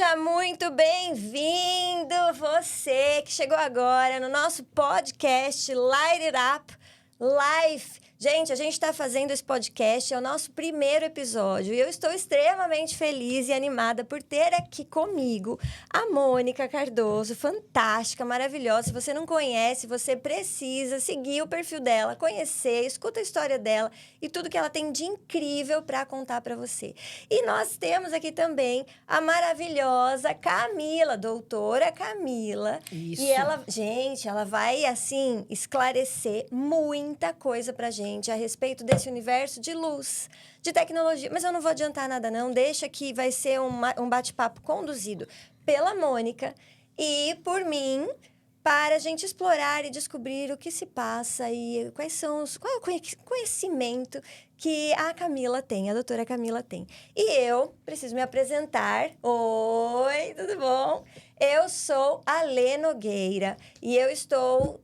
Seja muito bem-vindo, você que chegou agora no nosso podcast Light It Up Life. Gente, a gente está fazendo esse podcast, é o nosso primeiro episódio e eu estou extremamente feliz e animada por ter aqui comigo a Mônica Cardoso, fantástica, maravilhosa. Se você não conhece, você precisa seguir o perfil dela, conhecer, escuta a história dela e tudo que ela tem de incrível para contar para você. E nós temos aqui também a maravilhosa Camila, doutora Camila. Isso. E ela, gente, ela vai, assim, esclarecer muita coisa pra gente a respeito desse universo de luz, de tecnologia. Mas eu não vou adiantar nada, não. Deixa que vai ser um bate-papo conduzido pela Mônica e por mim, para a gente explorar e descobrir o que se passa e qual é o conhecimento que a Camila tem, a doutora Camila tem. E eu preciso me apresentar. Oi, tudo bom? Eu sou a Lê Nogueira e eu estou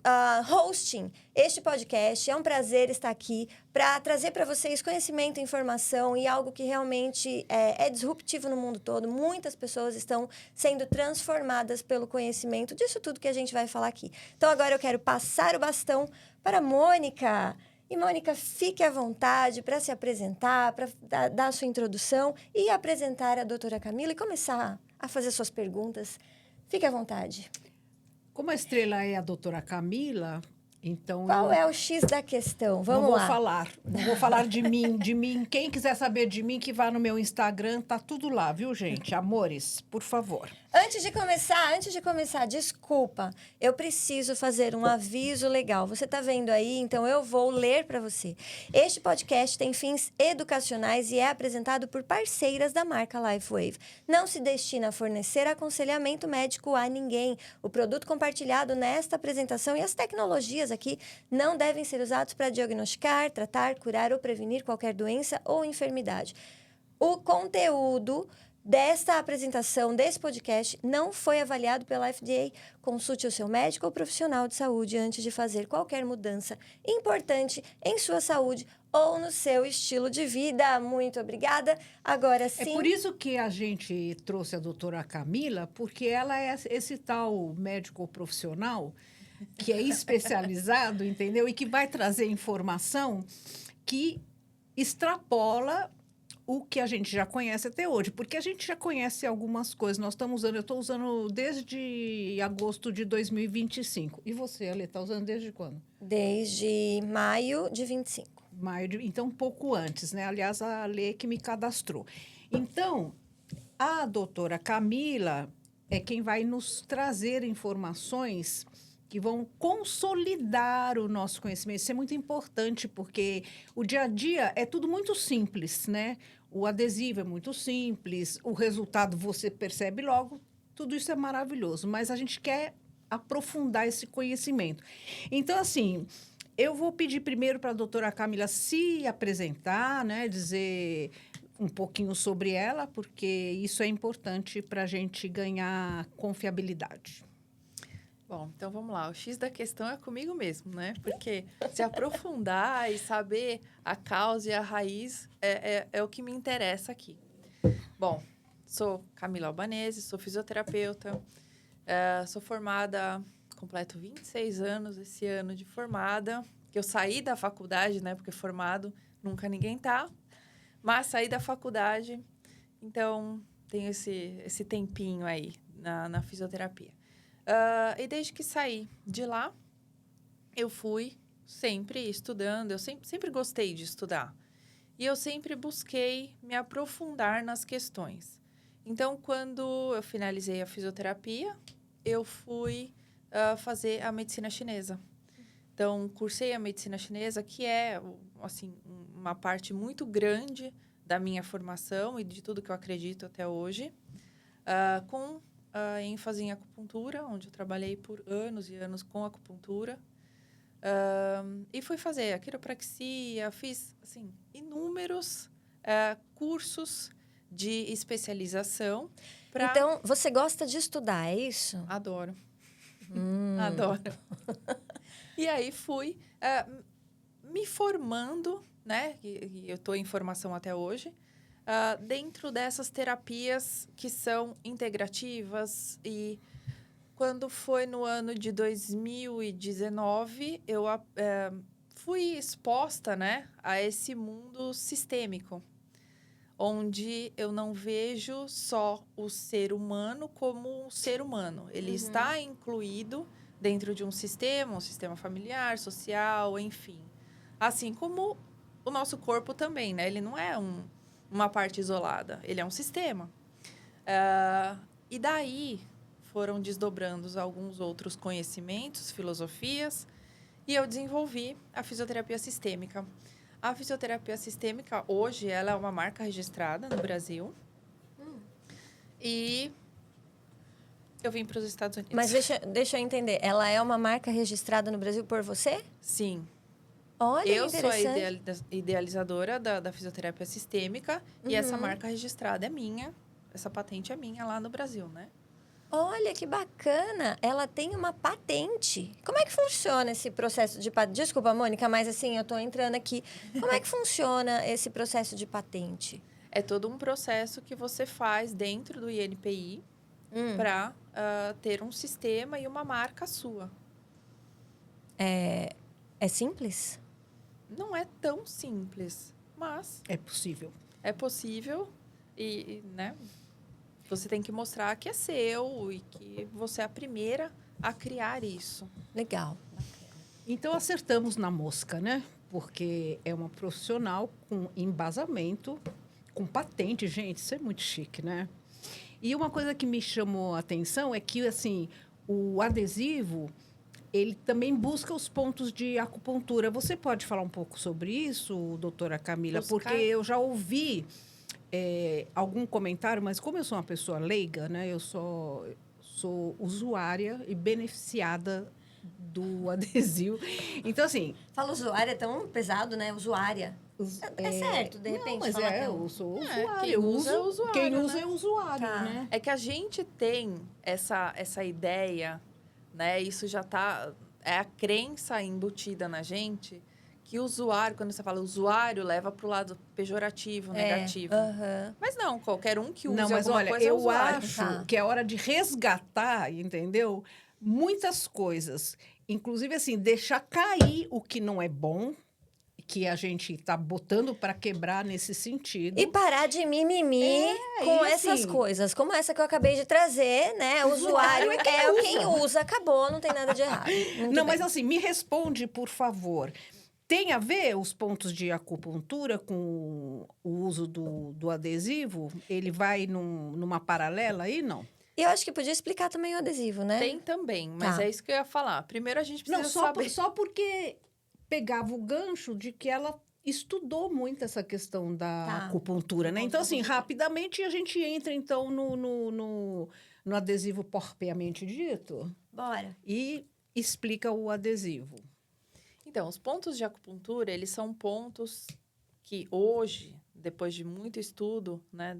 hosting este podcast. É um prazer estar aqui para trazer para vocês conhecimento, informação e algo que realmente é disruptivo no mundo todo. Muitas pessoas estão sendo transformadas pelo conhecimento disso tudo que a gente vai falar aqui. Então, agora eu quero passar o bastão para a Mônica. E, Mônica, fique à vontade para se apresentar, para dar a sua introdução e apresentar a doutora Camila e começar a fazer suas perguntas. Fique à vontade. Como a estrela é a doutora Camila, então... Qual é o X da questão? Vamos lá. Não vou falar de mim. Quem quiser saber de mim, que vá no meu Instagram, tá tudo lá, viu, gente? Amores, por favor. Antes de começar, desculpa, eu preciso fazer um aviso legal. Você está vendo aí, então eu vou ler para você. Este podcast tem fins educacionais e é apresentado por parceiras da marca LifeWave. Não se destina a fornecer aconselhamento médico a ninguém. O produto compartilhado nesta apresentação e as tecnologias aqui não devem ser usados para diagnosticar, tratar, curar ou prevenir qualquer doença ou enfermidade. O conteúdo desta apresentação, desse podcast, não foi avaliado pela FDA. Consulte o seu médico ou profissional de saúde antes de fazer qualquer mudança importante em sua saúde ou no seu estilo de vida. Muito obrigada. Agora sim... É por isso que a gente trouxe a doutora Camila, porque ela é esse tal médico profissional que é especializado, entendeu? E que vai trazer informação que extrapola o que a gente já conhece até hoje, porque a gente já conhece algumas coisas. Eu estou usando desde agosto de 2025. E você, Ale, está usando desde quando? Desde maio de 25. Então, um pouco antes, né? Aliás, a Ale que me cadastrou. Então, a doutora Camila é quem vai nos trazer informações que vão consolidar o nosso conhecimento. Isso é muito importante, porque o dia a dia é tudo muito simples, né? O adesivo é muito simples, o resultado você percebe logo, tudo isso é maravilhoso, mas a gente quer aprofundar esse conhecimento. Então, assim, eu vou pedir primeiro para a doutora Camila se apresentar, né? Dizer um pouquinho sobre ela, porque isso é importante para a gente ganhar confiabilidade. Bom, então vamos lá. O X da questão é comigo mesmo, né? Porque se aprofundar e saber a causa e a raiz é o que me interessa aqui. Bom, sou Camila Albanese, sou fisioterapeuta, sou formada, completo 26 anos esse ano de formada, que eu saí da faculdade, né? Porque formado nunca ninguém tá, mas saí da faculdade, então tenho esse tempinho aí na fisioterapia. E desde que saí de lá, eu fui sempre estudando, eu sempre gostei de estudar. E eu sempre busquei me aprofundar nas questões. Então, quando eu finalizei a fisioterapia, eu fui fazer a medicina chinesa. Então, cursei a medicina chinesa, que é assim, uma parte muito grande da minha formação e de tudo que eu acredito até hoje, com ênfase em acupuntura, onde eu trabalhei por anos e anos com acupuntura. E fui fazer a quiropraxia, fiz assim, inúmeros cursos de especialização. Então, você gosta de estudar, é isso? Adoro. Adoro. E aí fui me formando, né? E eu estou em formação até hoje. dentro dessas terapias que são integrativas. E quando foi no ano de 2019, eu fui exposta, né, a esse mundo sistêmico, onde eu não vejo só o ser humano como um ser humano. Ele está incluído dentro de um sistema familiar, social, enfim. Assim como o nosso corpo também, né? Ele não é uma parte isolada, ele é um sistema. E daí foram desdobrando alguns outros conhecimentos, filosofias, e eu desenvolvi a fisioterapia sistêmica. A fisioterapia sistêmica, hoje, ela é uma marca registrada no Brasil. E eu vim para os Estados Unidos. Mas deixa eu entender. Ela é uma marca registrada no Brasil por você? Sim. Olha, Eu que sou a interessante. idealizadora da fisioterapia sistêmica. E essa marca registrada é minha. Essa patente é minha lá no Brasil, né? Olha, que bacana. Ela tem uma patente. Como é que funciona esse processo de patente? Desculpa, Mônica, mas assim, eu tô entrando aqui. Como é que funciona esse processo de patente? É todo um processo que você faz dentro do INPI para ter um sistema e uma marca sua. É simples? Não é tão simples, mas É possível. é possível né? Você tem que mostrar que é seu e que você é a primeira a criar isso. Legal. Então, acertamos na mosca, né? Porque é uma profissional com embasamento, com patente. Gente, isso é muito chique, né? E uma coisa que me chamou a atenção é que, assim, o adesivo, ele também busca os pontos de acupuntura. Você pode falar um pouco sobre isso, doutora Camila? Buscar? Porque eu já ouvi algum comentário, mas como eu sou uma pessoa leiga, né? Eu sou usuária e beneficiada do adesivo. Então, assim... Fala usuária, é tão pesado, né? Usuária. É certo, de repente, Não, mas falar tão... eu sou É, usuária. quem eu usa é uso, usuário, quem né? usa é usuário, Tá. né? É que a gente tem essa ideia, né? Isso já tá... É a crença embutida na gente que o usuário, quando você fala usuário, leva para o lado pejorativo, negativo. Mas não, qualquer um que use Não, mas alguma olha, coisa é eu usuário. acho Tá. que é hora de resgatar, entendeu? Muitas coisas. Inclusive, assim, deixar cair o que não é bom, que a gente está botando para quebrar nesse sentido. E parar de mimimi com e essas assim- coisas, como essa que eu acabei de trazer, né? O usuário é quem usa, acabou, não tem nada de errado. Muito Não, bem. mas assim, me responde, por favor. Tem a ver os pontos de acupuntura com o uso do adesivo? Ele vai numa paralela aí, não? E eu acho que podia explicar também o adesivo, né? Tem também, mas Tá. é isso que eu ia falar. Primeiro a gente precisa Não, saber... só porque pegava o gancho de que ela estudou muito essa questão da Tá. acupuntura, né? Bom, Então, tá assim, bom. rapidamente a gente entra, então, no adesivo propriamente dito Bora. e explica o adesivo. Então, os pontos de acupuntura, eles são pontos que hoje, depois de muito estudo, né?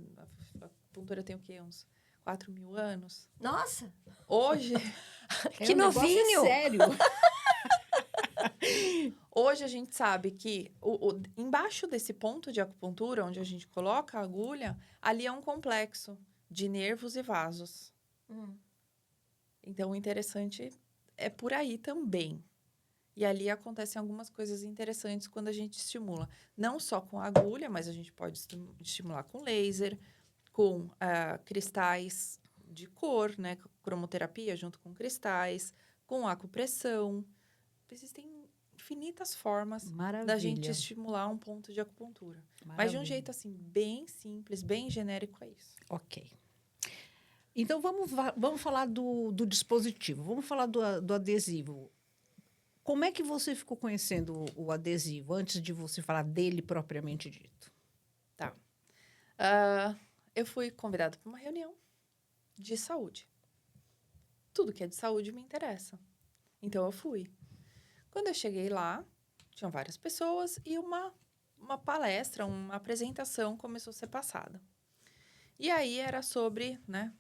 A acupuntura tem o quê? Uns 4.000 anos. Nossa, Hoje, que o negócio novinho! É sério. hoje a gente sabe que embaixo desse ponto de acupuntura, onde a gente coloca a agulha, ali é um complexo de nervos e vasos. Então, o interessante é por aí também. E ali acontecem algumas coisas interessantes quando a gente estimula. Não só com a agulha, mas a gente pode estimular com laser, com cristais de cor, né? Cromoterapia junto com cristais, com acupressão. Existem infinitas formas da gente Maravilha. estimular um ponto de acupuntura. Mas de um Maravilha. jeito, assim, bem simples, bem genérico, é isso. Ok. Então, vamos falar do dispositivo. Vamos falar do adesivo. Como é que você ficou conhecendo o adesivo, antes de você falar dele propriamente dito? Tá. Eu fui convidada para uma reunião de saúde. Tudo que é de saúde me interessa. Então, eu fui. Quando eu cheguei lá, tinham várias pessoas e uma palestra, uma apresentação começou a ser passada. E aí, era sobre, né,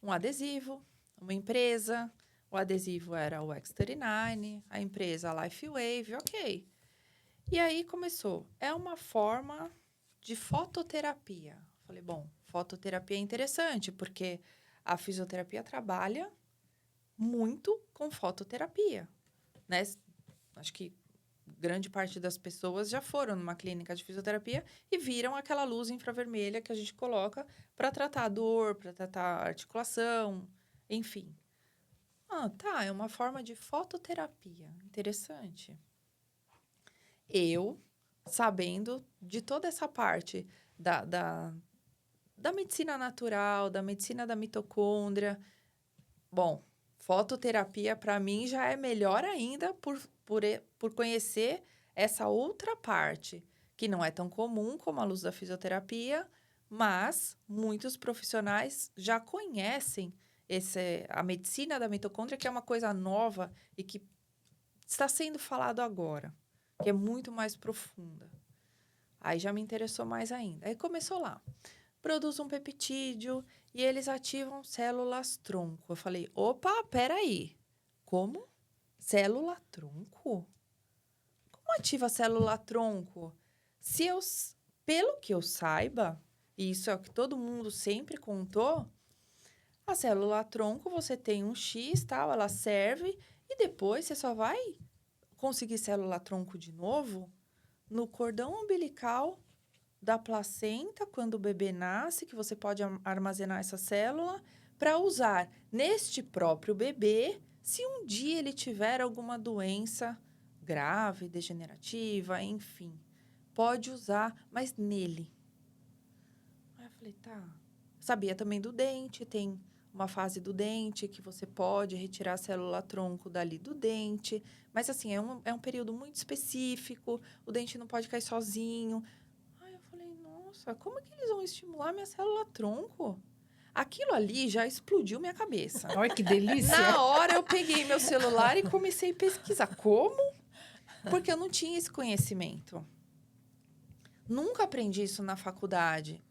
um adesivo, uma empresa. O adesivo era o X39, a empresa Life Wave, ok. E aí, começou. É uma forma de fototerapia. Falei, bom, fototerapia é interessante, porque a fisioterapia trabalha muito com fototerapia, né? Acho que grande parte das pessoas já foram numa clínica de fisioterapia e viram aquela luz infravermelha que a gente coloca para tratar a dor, para tratar a articulação, enfim. Ah, tá, é uma forma de fototerapia. Interessante. Eu, sabendo de toda essa parte da medicina natural, da medicina da mitocôndria, bom, fototerapia para mim já é melhor ainda por conhecer essa outra parte, que não é tão comum como a luz da fisioterapia, mas muitos profissionais já conhecem a medicina da mitocôndria, que é uma coisa nova e que está sendo falado agora, que é muito mais profunda. Aí já me interessou mais ainda. Aí começou lá. Produz um peptídeo e eles ativam células-tronco. Eu falei, opa, peraí. Como? Célula-tronco? Como ativa a célula-tronco? Pelo que eu saiba, e isso é o que todo mundo sempre contou, a célula-tronco, você tem um X, tal, ela serve, e depois você só vai conseguir célula-tronco de novo no cordão umbilical da placenta, quando o bebê nasce, que você pode armazenar essa célula para usar neste próprio bebê, se um dia ele tiver alguma doença grave, degenerativa, enfim. Pode usar, mas nele. Aí eu falei, tá. Sabia também do dente, tem uma fase do dente que você pode retirar a célula-tronco dali do dente. Mas, assim, é um período muito específico, o dente não pode cair sozinho. Aí eu falei, nossa, como é que eles vão estimular minha célula-tronco? Aquilo ali já explodiu minha cabeça. Olha que delícia! Na hora eu peguei meu celular e comecei a pesquisar. Como? Porque eu não tinha esse conhecimento. Nunca aprendi isso na faculdade.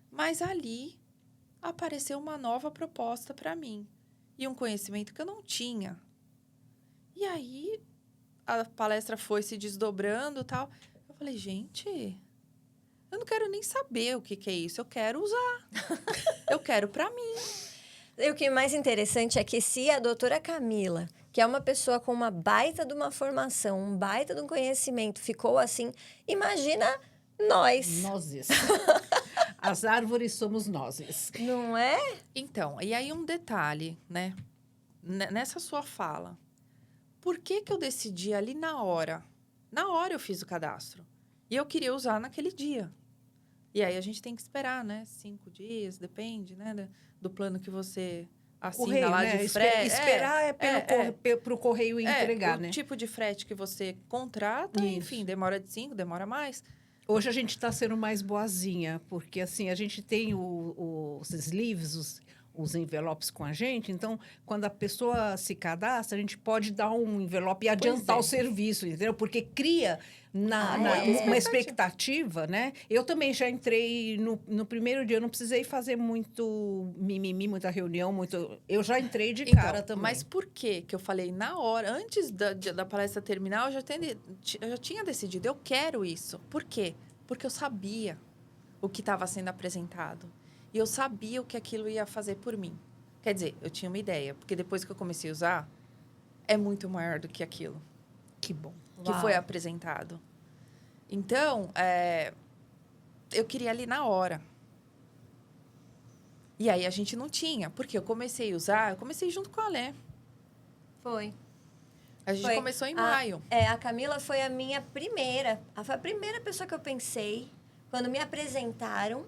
Mas ali apareceu uma nova proposta para mim. E um conhecimento que eu não tinha. E aí, a palestra foi se desdobrando e tal. Eu falei, gente, eu não quero nem saber o que é isso. Eu quero usar. Eu quero para mim. E o que é mais interessante é que se a doutora Camila, que é uma pessoa com uma baita de uma formação, um baita de um conhecimento, ficou assim, imagina nós. Nozes. As árvores somos nozes. Não é? Então, e aí um detalhe, né? Nessa sua fala. Por que eu decidi ali na hora? Na hora eu fiz o cadastro. E eu queria usar naquele dia. E aí a gente tem que esperar, né? 5 dias, depende, né? Do plano que você assina Correio, lá né? de frete. Esperar para o correio entregar, o né? tipo de frete que você contrata, Isso. enfim, demora de 5, demora mais. Hoje a gente está sendo mais boazinha, porque assim, a gente tem os sleeves, os envelopes com a gente, então, quando a pessoa se cadastra, a gente pode dar um envelope e adiantar o serviço, entendeu? Porque cria uma expectativa, né? Eu também já entrei no primeiro dia, eu não precisei fazer muito mimimi, muita reunião, eu já entrei de cara também. Mas por que eu falei na hora, antes da palestra terminar, eu já tinha decidido, eu quero isso. Por quê? Porque eu sabia o que estava sendo apresentado. E eu sabia o que aquilo ia fazer por mim. Quer dizer, eu tinha uma ideia, porque depois que eu comecei a usar, é muito maior do que aquilo. Que bom. Que foi apresentado. Então, eu queria ali na hora. E aí a gente não tinha, porque eu comecei a usar, eu comecei junto com a Alé. Foi. A gente começou em maio. A Camila foi a minha primeira. Foi a primeira pessoa que eu pensei. Quando me apresentaram,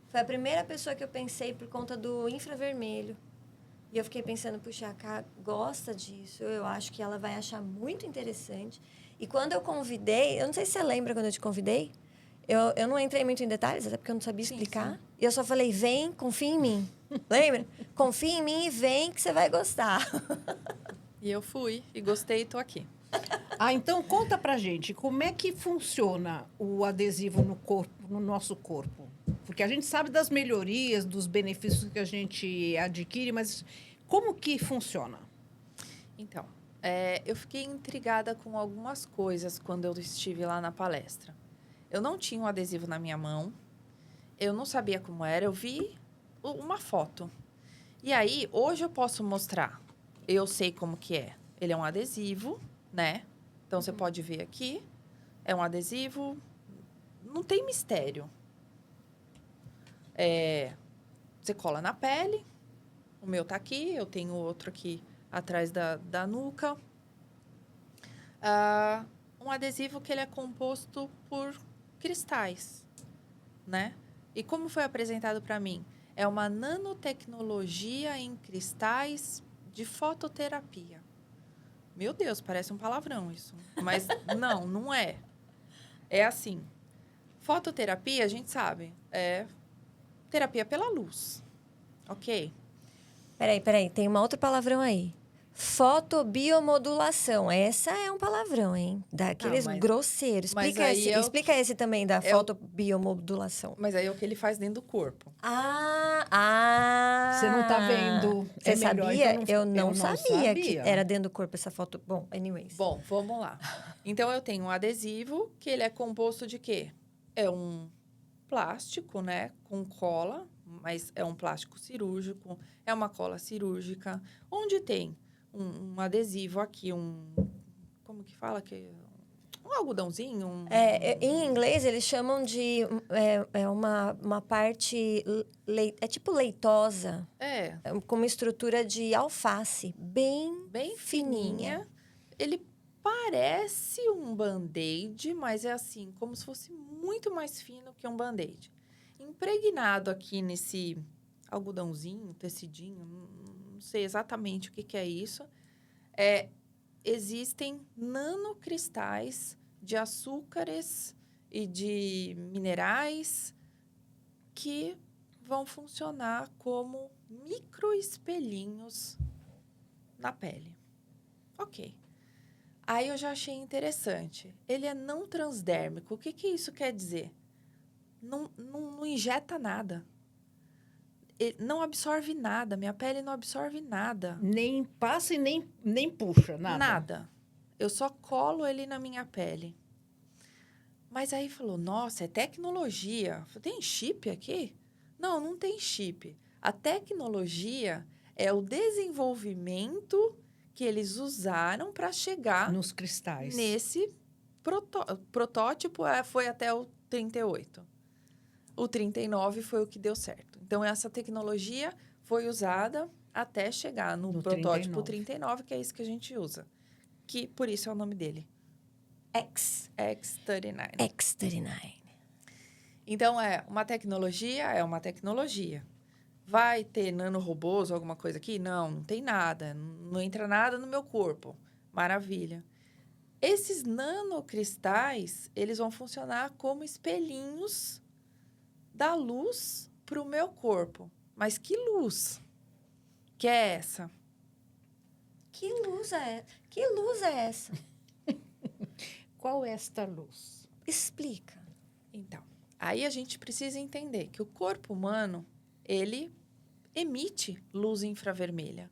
foi a primeira pessoa que eu pensei por conta do infravermelho. E eu fiquei pensando, puxa, a Cá gosta disso. Eu acho que ela vai achar muito interessante. E quando eu convidei, eu não sei se você lembra quando eu te convidei, eu não entrei muito em detalhes, até porque eu não sabia explicar. Sim. E eu só falei, vem, confia em mim. Lembra? Confia em mim e vem que você vai gostar. E eu fui, e gostei e tô aqui. Então conta pra gente, como é que funciona o adesivo no corpo, no nosso corpo? Porque a gente sabe das melhorias, dos benefícios que a gente adquire, mas como que funciona? Então, eu fiquei intrigada com algumas coisas quando eu estive lá na palestra. Eu não tinha um adesivo na minha mão, eu não sabia como era, eu vi uma foto. E aí, hoje eu posso mostrar. Eu sei como que é. Ele é um adesivo, né? Então, você pode ver aqui. É um adesivo. Não tem mistério. Você cola na pele. O meu tá aqui. Eu tenho outro aqui atrás da nuca. Um adesivo que ele é composto por cristais, né? E como foi apresentado para mim? É uma nanotecnologia em cristais de fototerapia. Meu Deus, parece um palavrão isso. Mas não é. É assim. Fototerapia, a gente sabe, é terapia pela luz. Ok? Peraí, tem uma outra palavrão aí. Fotobiomodulação. Essa é um palavrão, hein? Daqueles grosseiros. mas aí Explica esse também da fotobiomodulação. Mas aí é o que ele faz dentro do corpo. Você não tá vendo. Você sabia? Então Eu não sabia que era dentro do corpo essa foto. Bom, anyways. Bom, vamos lá. Então, eu tenho um adesivo que ele é composto de quê? É um plástico, né? Com cola, mas é um plástico cirúrgico. É uma cola cirúrgica. Onde tem um adesivo aqui, como que fala? Um algodãozinho? Em inglês, eles chamam de uma parte... É tipo leitosa. Com uma estrutura de alface. Bem fininha. Ele parece um band-aid, mas é assim, como se fosse muito mais fino que um band-aid. Impregnado aqui nesse algodãozinho, tecidinho, não sei exatamente o que é isso. Existem nanocristais de açúcares e de minerais que vão funcionar como microespelhinhos na pele. Ok. Aí eu já achei interessante. Ele é não transdérmico. O que isso quer dizer? Não injeta nada. Ele não absorve nada. Minha pele não absorve nada. Nem passa e nem puxa, nada. Nada. Eu só colo ele na minha pele. Mas aí falou, nossa, é tecnologia. Falei, tem chip aqui? Não tem chip. A tecnologia é o desenvolvimento que eles usaram para chegar nos cristais. Nesse protótipo foi até o 38. O 39 foi o que deu certo. Então, essa tecnologia foi usada até chegar no protótipo 39, que é isso que a gente usa. Que, por isso, é o nome dele. X39. X39. Então, é uma tecnologia. Vai ter nanorobôs ou alguma coisa aqui? Não tem nada. Não entra nada no meu corpo. Maravilha. Esses nanocristais, eles vão funcionar como espelhinhos da luz para o meu corpo. Mas que luz que é essa? Que luz é essa? Qual é esta luz? Explica. Então, aí a gente precisa entender que o corpo humano, ele emite luz infravermelha.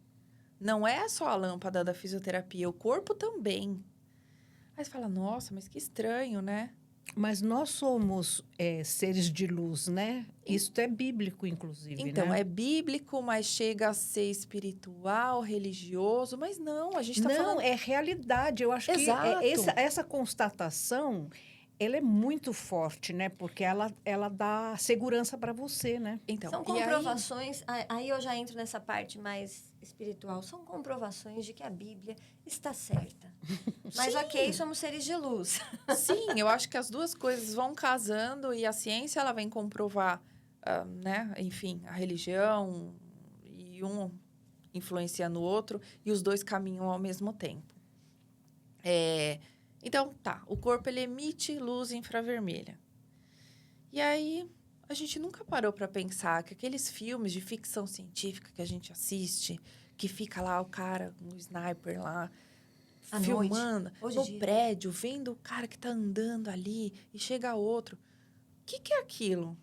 Não é só a lâmpada da fisioterapia, o corpo também. Aí você fala, nossa, mas que estranho, né? Mas nós somos seres de luz, né? Isso é bíblico, inclusive, Então, né? é bíblico, mas chega a ser espiritual, religioso, mas não, a gente está falando... Não, é realidade. Eu acho Exato. que essa constatação, ela é muito forte, né? Porque ela dá segurança para você, né? Então, são comprovações, aí eu já entro nessa parte mais espiritual, são comprovações de que a Bíblia está certa. Mas Sim. ok, somos seres de luz. Sim, eu acho que as duas coisas vão casando e a ciência ela vem comprovar, né? Enfim, a religião e um influenciando o outro e os dois caminham ao mesmo tempo. Então, o corpo ele emite luz infravermelha. E aí, a gente nunca parou para pensar que aqueles filmes de ficção científica que a gente assiste, que fica lá o cara, um sniper lá, À filmando noite, no prédio, vendo o cara que tá andando ali e chega outro. O que é aquilo?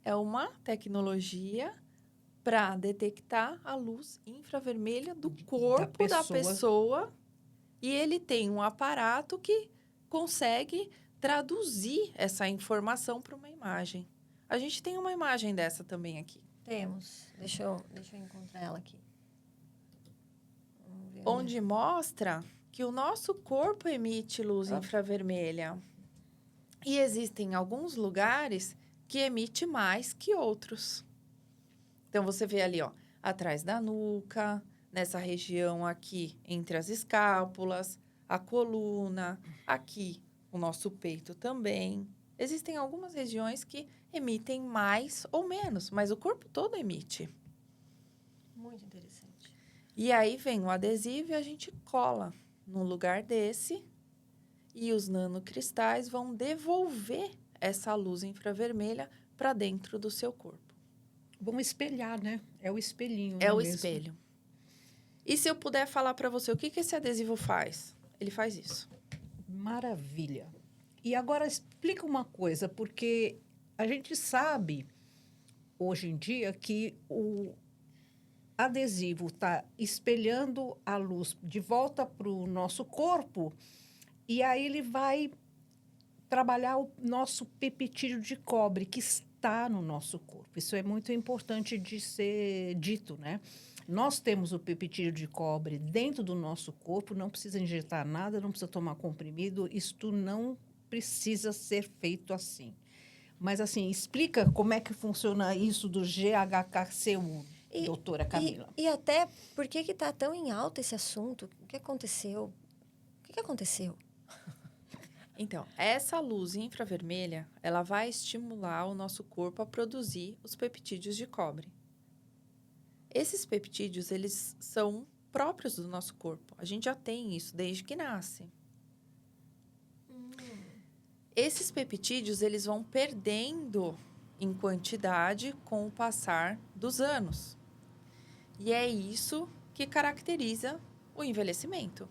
É uma tecnologia para detectar a luz infravermelha do corpo da pessoa. E ele tem um aparato que consegue traduzir essa informação para uma imagem. A gente tem uma imagem dessa também aqui. Temos. Deixa eu encontrar ela aqui. Vamos ver Onde mostra que o nosso corpo emite luz infravermelha. E existem alguns lugares que emite mais que outros. Então, você vê ali, ó, atrás da nuca, nessa região aqui, entre as escápulas, a coluna, aqui, o nosso peito também. Existem algumas regiões que emitem mais ou menos, mas o corpo todo emite. Muito interessante. E aí vem o adesivo e a gente cola num lugar desse e os nanocristais vão devolver essa luz infravermelha para dentro do seu corpo. Vamos espelhar, né? É o espelhinho. É não o mesmo? espelho. E se eu puder falar para você o que esse adesivo faz? Ele faz isso. Maravilha. E agora explica uma coisa, porque a gente sabe hoje em dia que o adesivo está espelhando a luz de volta para o nosso corpo e aí ele vai trabalhar o nosso peptídeo de cobre que está no nosso corpo. Isso é muito importante de ser dito, né? Nós temos o peptídeo de cobre dentro do nosso corpo, não precisa injetar nada, não precisa tomar comprimido, isto não precisa ser feito assim. Mas, assim, explica como é que funciona isso do GHKCU, doutora Camila. E até por que está tão em alta esse assunto? O que aconteceu? O que aconteceu? Então, essa luz infravermelha, ela vai estimular o nosso corpo a produzir os peptídeos de cobre. Esses peptídeos, eles são próprios do nosso corpo. A gente já tem isso desde que nasce. Esses peptídeos, eles vão perdendo em quantidade com o passar dos anos. E é isso que caracteriza o envelhecimento.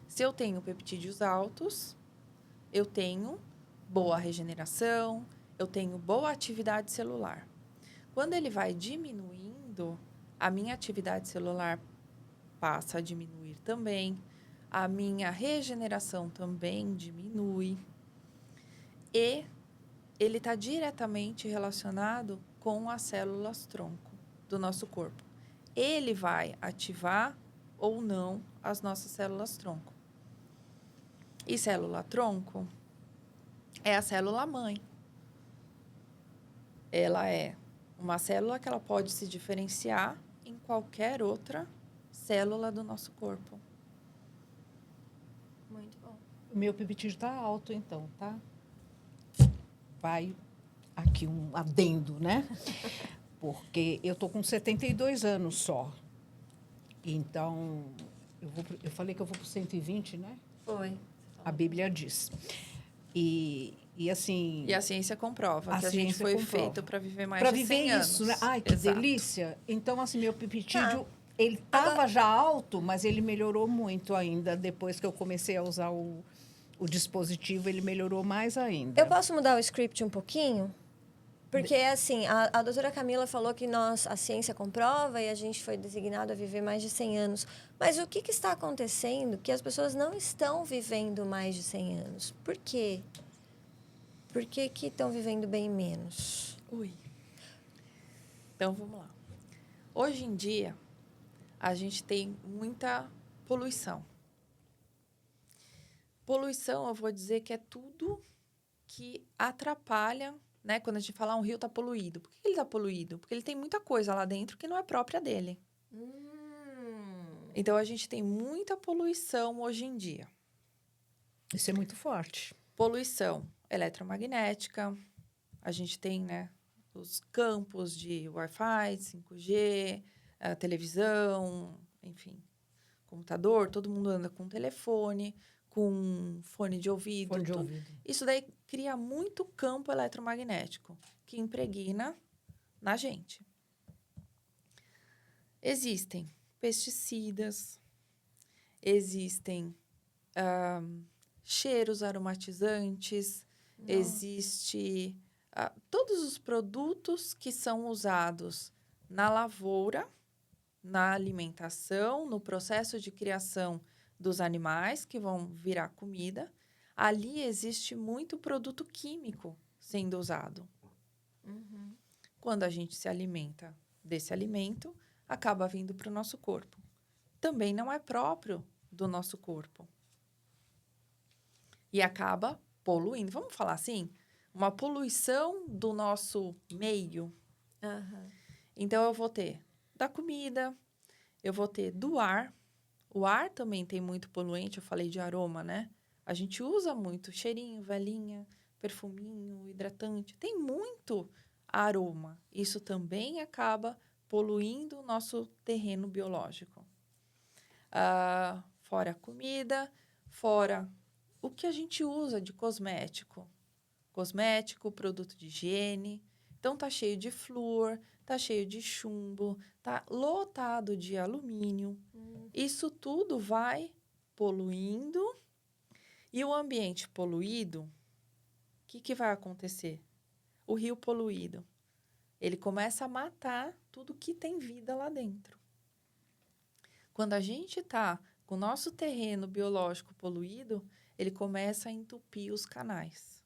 Se eu tenho peptídeos altos, eu tenho boa regeneração, eu tenho boa atividade celular. Quando ele vai diminuindo, a minha atividade celular passa a diminuir também, a minha regeneração também diminui. E ele está diretamente relacionado com as células-tronco do nosso corpo. Ele vai ativar ou não as nossas células-tronco. E célula-tronco é a célula-mãe. Ela é uma célula que ela pode se diferenciar em qualquer outra célula do nosso corpo. Muito bom. O meu peptídeo está alto, então, tá? Vai aqui um adendo, né? Porque eu tô com 72 anos só. Então, eu falei que eu vou para 120, né? Foi. A Bíblia diz. E assim... E a ciência comprova que a gente ciência foi comprova. feito para viver mais Para de 100 viver anos. isso, né? Ai, que Exato. delícia. Então, assim, meu peptídeo, ele estava já alto, mas ele melhorou muito ainda. Depois que eu comecei a usar o dispositivo, ele melhorou mais ainda. Eu posso mudar o script um pouquinho? Porque, assim, a doutora Camila falou que a ciência comprova e a gente foi designado a viver mais de 100 anos. Mas o que está acontecendo que as pessoas não estão vivendo mais de 100 anos? Por quê? Por que estão vivendo bem menos? Ui. Então, vamos lá. Hoje em dia, a gente tem muita poluição. Poluição, eu vou dizer que é tudo que atrapalha, né? Quando a gente fala um rio está poluído. Por que ele está poluído? Porque ele tem muita coisa lá dentro que não é própria dele. Então, a gente tem muita poluição hoje em dia. Isso é muito forte. Poluição eletromagnética. A gente tem, né, os campos de Wi-Fi, 5G, a televisão, enfim, computador. Todo mundo anda com telefone, com fone de ouvido. Fone de ouvido. Isso daí cria muito campo eletromagnético que impregna na gente. Existem pesticidas, existem cheiros aromatizantes, existe todos os produtos que são usados na lavoura, na alimentação, no processo de criação dos animais que vão virar comida. Ali existe muito produto químico sendo usado. Quando a gente se alimenta desse alimento, acaba vindo para o nosso corpo. Também não é próprio do nosso corpo. E acaba poluindo. Vamos falar assim? Uma poluição do nosso meio. Então, eu vou ter da comida, eu vou ter do ar. O ar também tem muito poluente, eu falei de aroma, né? A gente usa muito cheirinho, velinha, perfuminho, hidratante. Tem muito aroma. Isso também acaba poluindo o nosso terreno biológico. Fora a comida, fora o que a gente usa de cosmético. Cosmético, produto de higiene. Então, tá cheio de flúor, tá cheio de chumbo, tá lotado de alumínio. Isso tudo vai poluindo. E o ambiente poluído, o que vai acontecer? O rio poluído, ele começa a matar tudo que tem vida lá dentro. Quando a gente está com o nosso terreno biológico poluído, ele começa a entupir os canais.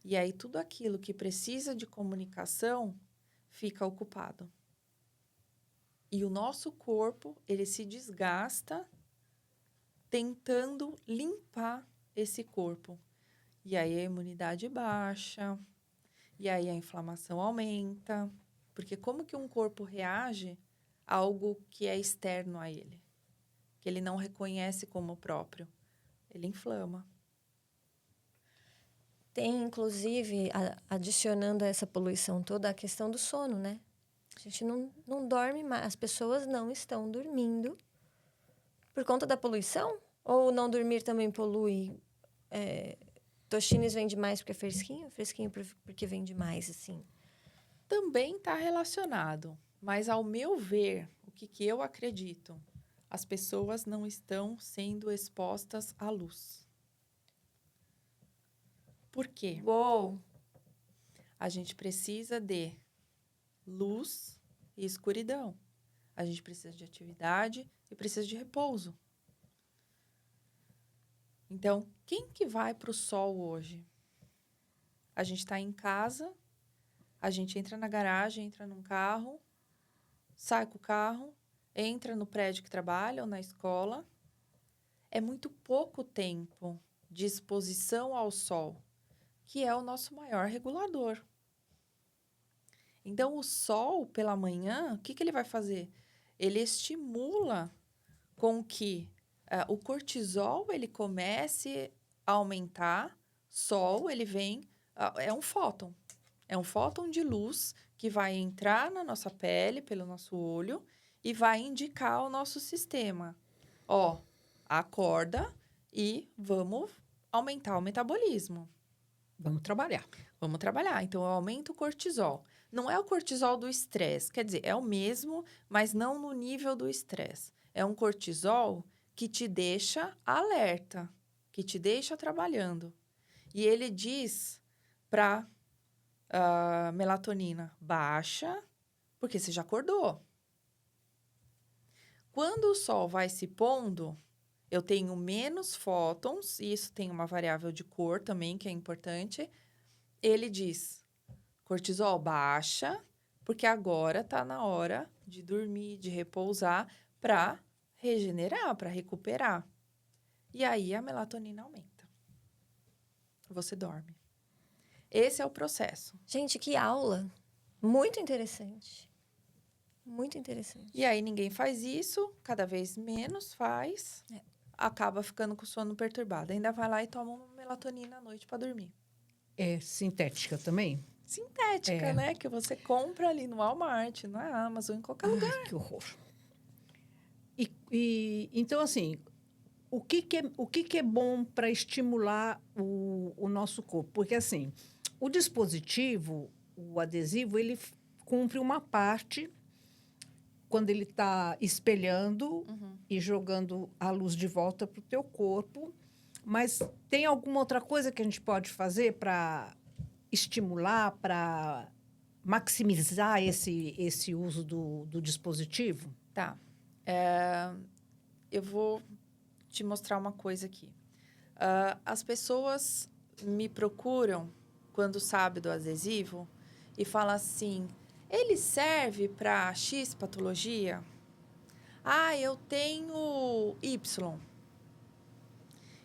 E aí, tudo aquilo que precisa de comunicação fica ocupado. E o nosso corpo, ele se desgasta tentando limpar esse corpo. E aí, a imunidade baixa, e aí a inflamação aumenta. Porque como que um corpo reage a algo que é externo a ele? Que ele não reconhece como próprio? Ele inflama. Tem, inclusive, adicionando a essa poluição toda, a questão do sono, né? A gente não dorme mais. As pessoas não estão dormindo por conta da poluição? Ou não dormir também polui? Tochines vende mais porque é fresquinho? Fresquinho porque vende mais, assim? Também está relacionado. Mas, ao meu ver, o que eu acredito? As pessoas não estão sendo expostas à luz. Por quê? Uou! A gente precisa de luz e escuridão. A gente precisa de atividade e precisa de repouso. Então, quem que vai para o sol hoje? A gente está em casa, a gente entra na garagem, entra num carro, sai com o carro, entra no prédio que trabalha ou na escola. É muito pouco tempo de exposição ao sol, que é o nosso maior regulador. Então, o sol, pela manhã, o que ele vai fazer? Ele estimula com que o cortisol ele comece a aumentar. Sol, ele vem... é um fóton. É um fóton de luz que vai entrar na nossa pele, pelo nosso olho, e vai indicar ao nosso sistema. Ó, acorda e vamos aumentar o metabolismo. Vamos trabalhar. Vamos trabalhar. Então, eu aumento o cortisol. Não é o cortisol do estresse. Quer dizer, é o mesmo, mas não no nível do estresse. É um cortisol que te deixa alerta, que te deixa trabalhando. E ele diz para melatonina, baixa, porque você já acordou. Quando o sol vai se pondo, eu tenho menos fótons, e isso tem uma variável de cor também, que é importante. Ele diz, cortisol baixa, porque agora está na hora de dormir, de repousar, para regenerar, para recuperar. E aí, a melatonina aumenta. Você dorme. Esse é o processo. Gente, que aula! Muito interessante. Muito interessante. E aí, ninguém faz isso, cada vez menos faz, acaba ficando com o sono perturbado. Ainda vai lá e toma uma melatonina à noite para dormir. É sintética também? Sintética, né? Que você compra ali no Walmart, na Amazon, em qualquer lugar. Ai, que horror. Então, assim, o que é bom para estimular o nosso corpo? Porque, assim, o dispositivo, o adesivo, ele cumpre uma parte quando ele está espelhando e jogando a luz de volta para o teu corpo. Mas tem alguma outra coisa que a gente pode fazer para estimular, para maximizar esse uso do dispositivo? Tá. Eu vou te mostrar uma coisa aqui. As pessoas me procuram quando sabem do adesivo e fala assim, ele serve para X patologia? Ah, eu tenho Y.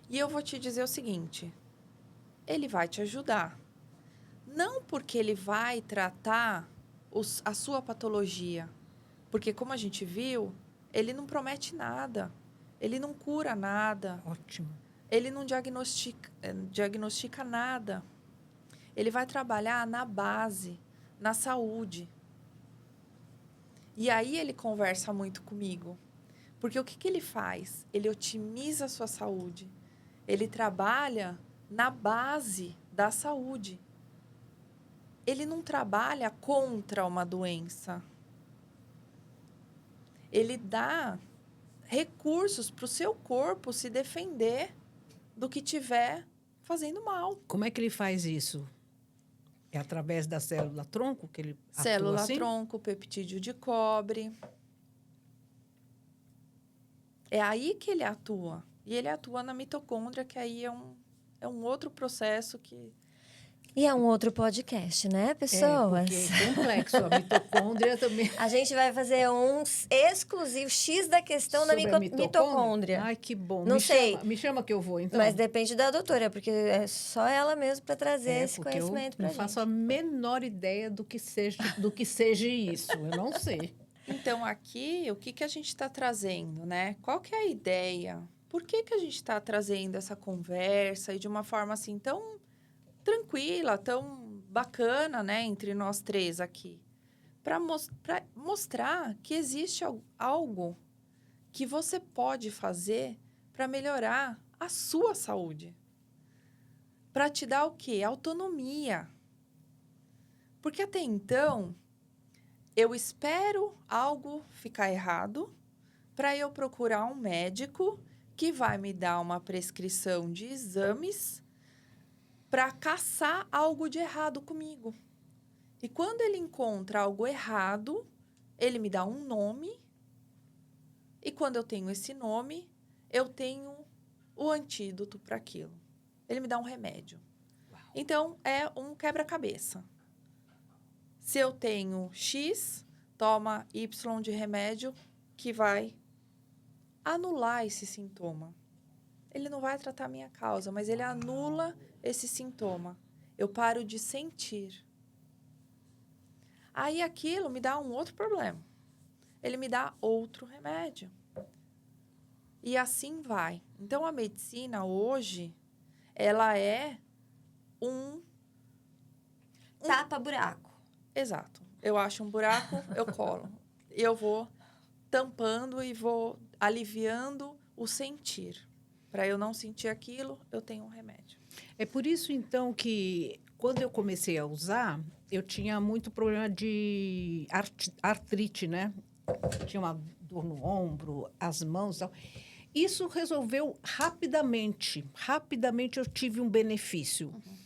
E eu vou te dizer o seguinte, ele vai te ajudar. Não porque ele vai tratar a sua patologia. Porque, como a gente viu, ele não promete nada. Ele não cura nada. Ótimo. Ele não diagnostica nada. Ele vai trabalhar na base, na saúde. E aí ele conversa muito comigo. Porque o que ele faz? Ele otimiza a sua saúde. Ele trabalha na base da saúde. Ele não trabalha contra uma doença. Ele dá recursos para o seu corpo se defender do que estiver fazendo mal. Como é que ele faz isso? É através da célula-tronco que ele atua assim? Célula-tronco, peptídeo de cobre. É aí que ele atua. E ele atua na mitocôndria, que aí é um outro processo que... E é um outro podcast, né, pessoas? Porque é complexo. A mitocôndria também... A gente vai fazer um exclusivo X da questão da Sobre a mitocôndria. Ai, que bom. Não sei. Me chama que eu vou, então. Mas depende da doutora, porque é só ela mesmo para trazer esse porque conhecimento para eu gente. não faço a menor ideia do que seja isso. Eu não sei. Então, aqui, o que a gente está trazendo, né? Qual que é a ideia? Por que a gente está trazendo essa conversa e de uma forma assim tão tranquila, tão bacana, né? Entre nós três aqui. Para mostrar que existe algo que você pode fazer para melhorar a sua saúde. Para te dar o quê? Autonomia. Porque até então, eu espero algo ficar errado para eu procurar um médico que vai me dar uma prescrição de exames para caçar algo de errado comigo. E quando ele encontra algo errado, ele me dá um nome. E quando eu tenho esse nome, eu tenho o antídoto para aquilo. Ele me dá um remédio. Uau. Então, é um quebra-cabeça. Se eu tenho X, toma Y de remédio que vai anular esse sintoma. Ele não vai tratar a minha causa, mas ele anula esse sintoma. Eu paro de sentir. Aí aquilo me dá um outro problema. Ele me dá outro remédio. E assim vai. Então, a medicina hoje, ela é um tapa-buraco. Exato. Eu acho um buraco, eu colo. Eu vou tampando e vou aliviando o sentir. Para eu não sentir aquilo, eu tenho um remédio. É por isso, então, que quando eu comecei a usar, eu tinha muito problema de artrite, né? Tinha uma dor no ombro, as mãos e tal. Isso resolveu rapidamente. Rapidamente eu tive um benefício. Uhum.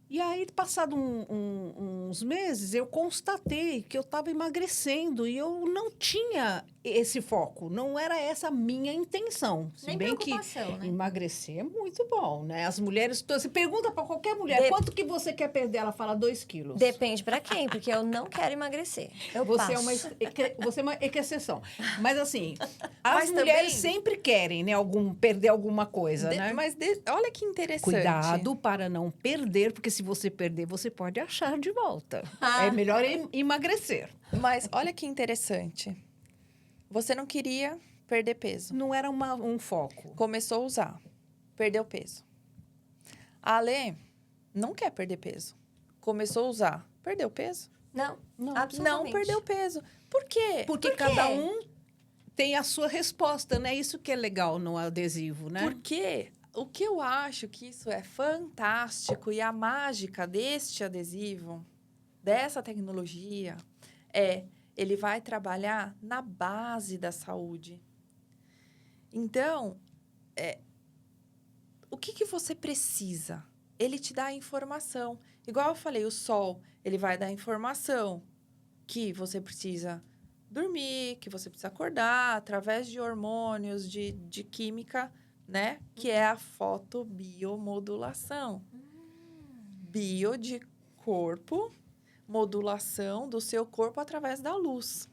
E aí, passado uns meses, eu constatei que eu estava emagrecendo e eu não tinha esse foco. Não era essa a minha intenção. Se nem bem preocupação, que né? Emagrecer é muito bom, né? As mulheres... Você pergunta para qualquer mulher, quanto que você quer perder? Ela fala 2 quilos. Depende para quem, porque eu não quero emagrecer. Você é uma exceção. Mas, assim, as mulheres também sempre querem, né? Perder alguma coisa, né? Mas olha que interessante. Cuidado para não perder, porque se você perder, você pode achar de volta. É melhor emagrecer. Mas olha que interessante. Você não queria perder peso. Não era um foco. Começou a usar. Perdeu peso. A Ale não quer perder peso. Começou a usar. Perdeu peso? Não, absolutamente. Não perdeu peso. Por quê? Porque cada um tem a sua resposta, né? Isso que é legal no adesivo, né? Porque o que eu acho que isso é fantástico e a mágica deste adesivo, dessa tecnologia, ele vai trabalhar na base da saúde. Então, o que você precisa? Ele te dá a informação. Igual eu falei, o sol, ele vai dar informação que você precisa dormir, que você precisa acordar, através de hormônios, de química, né? Que é a fotobiomodulação. Bio de corpo, modulação do seu corpo através da luz.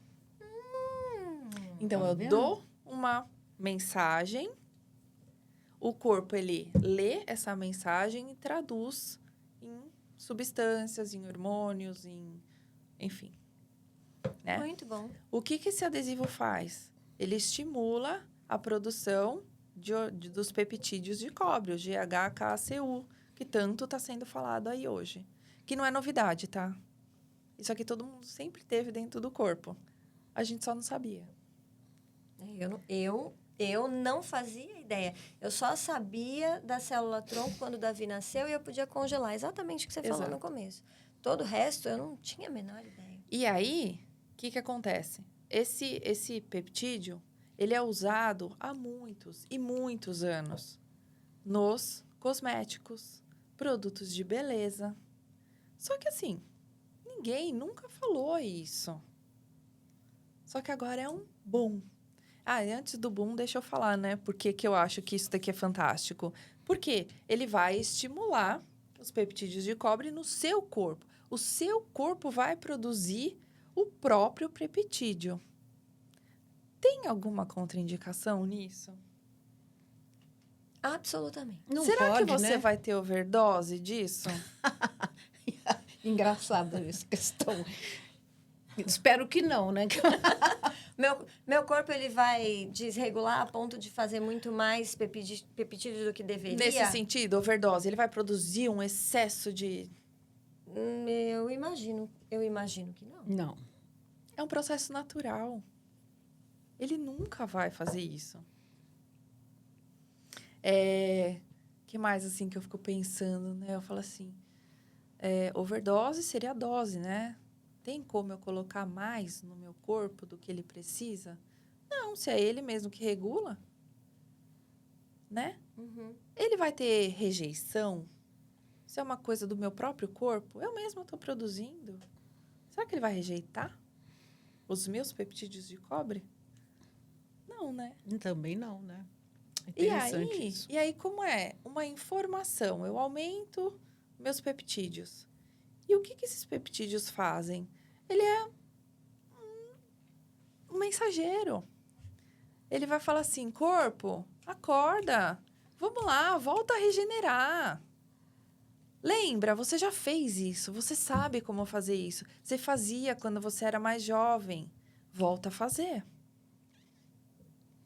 Então, Tá eu vendo? dou uma mensagem, o corpo, ele lê essa mensagem e traduz em substâncias, em hormônios, enfim. Né? Muito bom. O que esse adesivo faz? Ele estimula a produção dos peptídeos de cobre, o GHKCU, que tanto está sendo falado aí hoje. Que não é novidade, tá? Isso aqui todo mundo sempre teve dentro do corpo. A gente só não sabia. Eu não fazia ideia. Eu só sabia da célula-tronco quando o Davi nasceu e eu podia congelar. Exatamente o que você falou Exato. no começo. Todo o resto eu não tinha a menor ideia. E aí, o que acontece? Esse peptídeo, ele é usado há muitos e muitos anos nos cosméticos, produtos de beleza. Só que assim, ninguém nunca falou isso. Só que agora é um boom. Ah, e antes do boom, deixa eu falar, né? Por que eu acho que isso daqui é fantástico? Porque ele vai estimular os peptídeos de cobre no seu corpo. O seu corpo vai produzir o próprio peptídeo. Tem alguma contraindicação nisso? Absolutamente. Não Será pode, que você né? vai ter overdose disso? Engraçado essa questão. Espero que não, né? Meu corpo, ele vai desregular a ponto de fazer muito mais peptídeo do que deveria? Nesse sentido, overdose, ele vai produzir um excesso de... Eu imagino que não. Não. É um processo natural. Ele nunca vai fazer isso. Que mais, assim, que eu fico pensando, né? Eu falo assim, overdose seria a dose, né? Tem como eu colocar mais no meu corpo do que ele precisa? Não, se é ele mesmo que regula, né? Uhum. Ele vai ter rejeição? Isso é uma coisa do meu próprio corpo? Eu mesma estou produzindo. Será que ele vai rejeitar os meus peptídeos de cobre? Não, né? Também não, né? Interessante isso. E aí, como é? Uma informação. Eu aumento meus peptídeos. E o que esses peptídeos fazem? Ele é um mensageiro. Ele vai falar assim, corpo, acorda. Vamos lá, volta a regenerar. Lembra, você já fez isso. Você sabe como fazer isso. Você fazia quando você era mais jovem. Volta a fazer.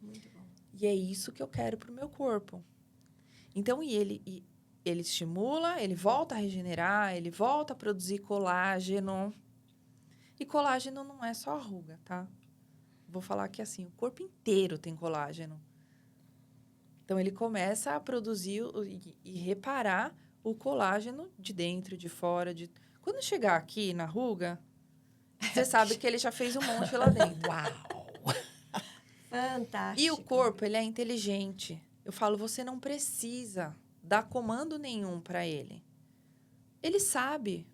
Muito bom. E é isso que eu quero para o meu corpo. Então, ele estimula, ele volta a regenerar, ele volta a produzir colágeno. E colágeno não é só a ruga, tá? Vou falar que assim, o corpo inteiro tem colágeno. Então, ele começa a produzir e reparar o colágeno de dentro, de fora. Quando chegar aqui na ruga, você sabe que ele já fez um monte lá dentro. Uau! Fantástico. E o corpo, ele é inteligente. Eu falo, você não precisa dar comando nenhum para ele. Ele sabe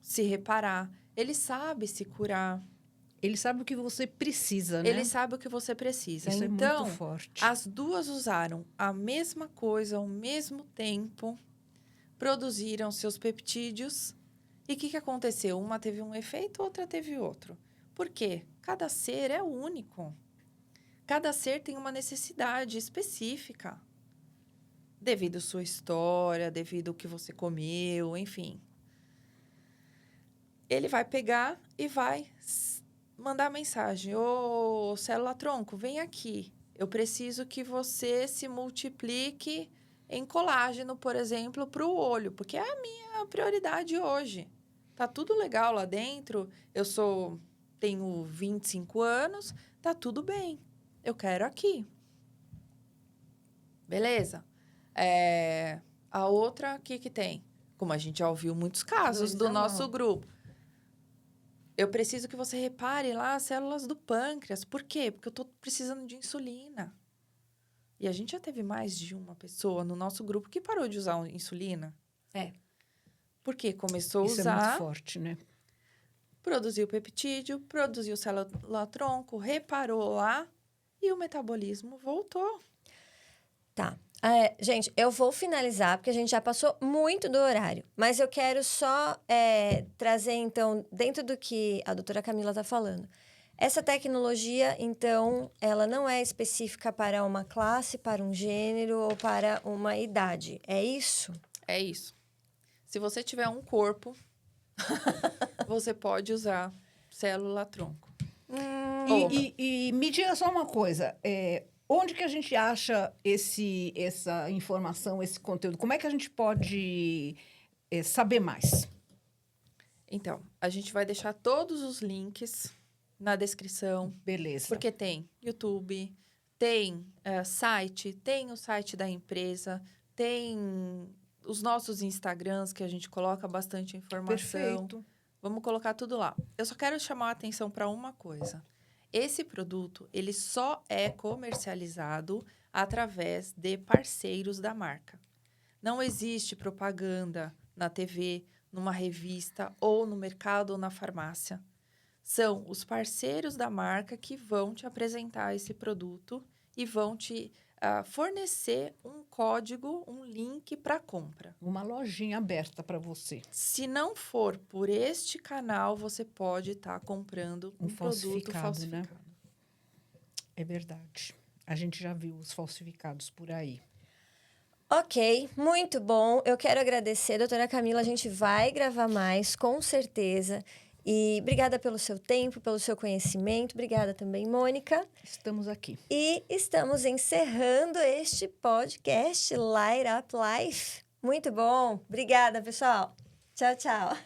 se reparar, ele sabe se curar. Ele sabe o que você precisa, né? Ele sabe o que você precisa. Isso Então, é muito forte. as duas usaram a mesma coisa ao mesmo tempo, produziram seus peptídeos. E o que aconteceu? Uma teve um efeito, outra teve outro. Por quê? Cada ser é único. Cada ser tem uma necessidade específica. Devido à sua história, devido ao que você comeu, enfim. Ele vai pegar e vai mandar mensagem. Ô, célula-tronco, vem aqui. Eu preciso que você se multiplique em colágeno, por exemplo, para o olho. Porque é a minha prioridade hoje. Tá tudo legal lá dentro. Tenho 25 anos, tá tudo bem. Eu quero aqui. Beleza? A outra, o que tem? Como a gente já ouviu muitos casos do nosso grupo. Eu preciso que você repare lá as células do pâncreas. Por quê? Porque eu tô precisando de insulina. E a gente já teve mais de uma pessoa no nosso grupo que parou de usar insulina. Porque começou a usar... Isso é muito forte, né? Produziu peptídeo, produziu célula-tronco, reparou lá e o metabolismo voltou. Tá. Gente, eu vou finalizar, porque a gente já passou muito do horário. Mas eu quero só trazer, então, dentro do que a doutora Camila está falando. Essa tecnologia, então, ela não é específica para uma classe, para um gênero ou para uma idade. É isso? É isso. Se você tiver um corpo, você pode usar célula-tronco. E me diga só uma coisa. Onde que a gente acha essa informação, esse conteúdo? Como é que a gente pode saber mais? Então, a gente vai deixar todos os links na descrição. Beleza. Porque tem YouTube, tem site, tem o site da empresa, tem os nossos Instagrams, que a gente coloca bastante informação. Perfeito. Vamos colocar tudo lá. Eu só quero chamar a atenção para uma coisa. Esse produto, ele só é comercializado através de parceiros da marca. Não existe propaganda na TV, numa revista, ou no mercado, ou na farmácia. São os parceiros da marca que vão te apresentar esse produto e vão te fornecer um código, um link para compra. Uma lojinha aberta para você. Se não for por este canal, você pode estar comprando um produto falsificado. Né? É verdade. A gente já viu os falsificados por aí. Ok, muito bom. Eu quero agradecer, doutora Camila. A gente vai gravar mais, com certeza. E obrigada pelo seu tempo, pelo seu conhecimento. Obrigada também, Mônica. Estamos aqui. E estamos encerrando este podcast Light Up Life. Muito bom. Obrigada, pessoal. Tchau, tchau.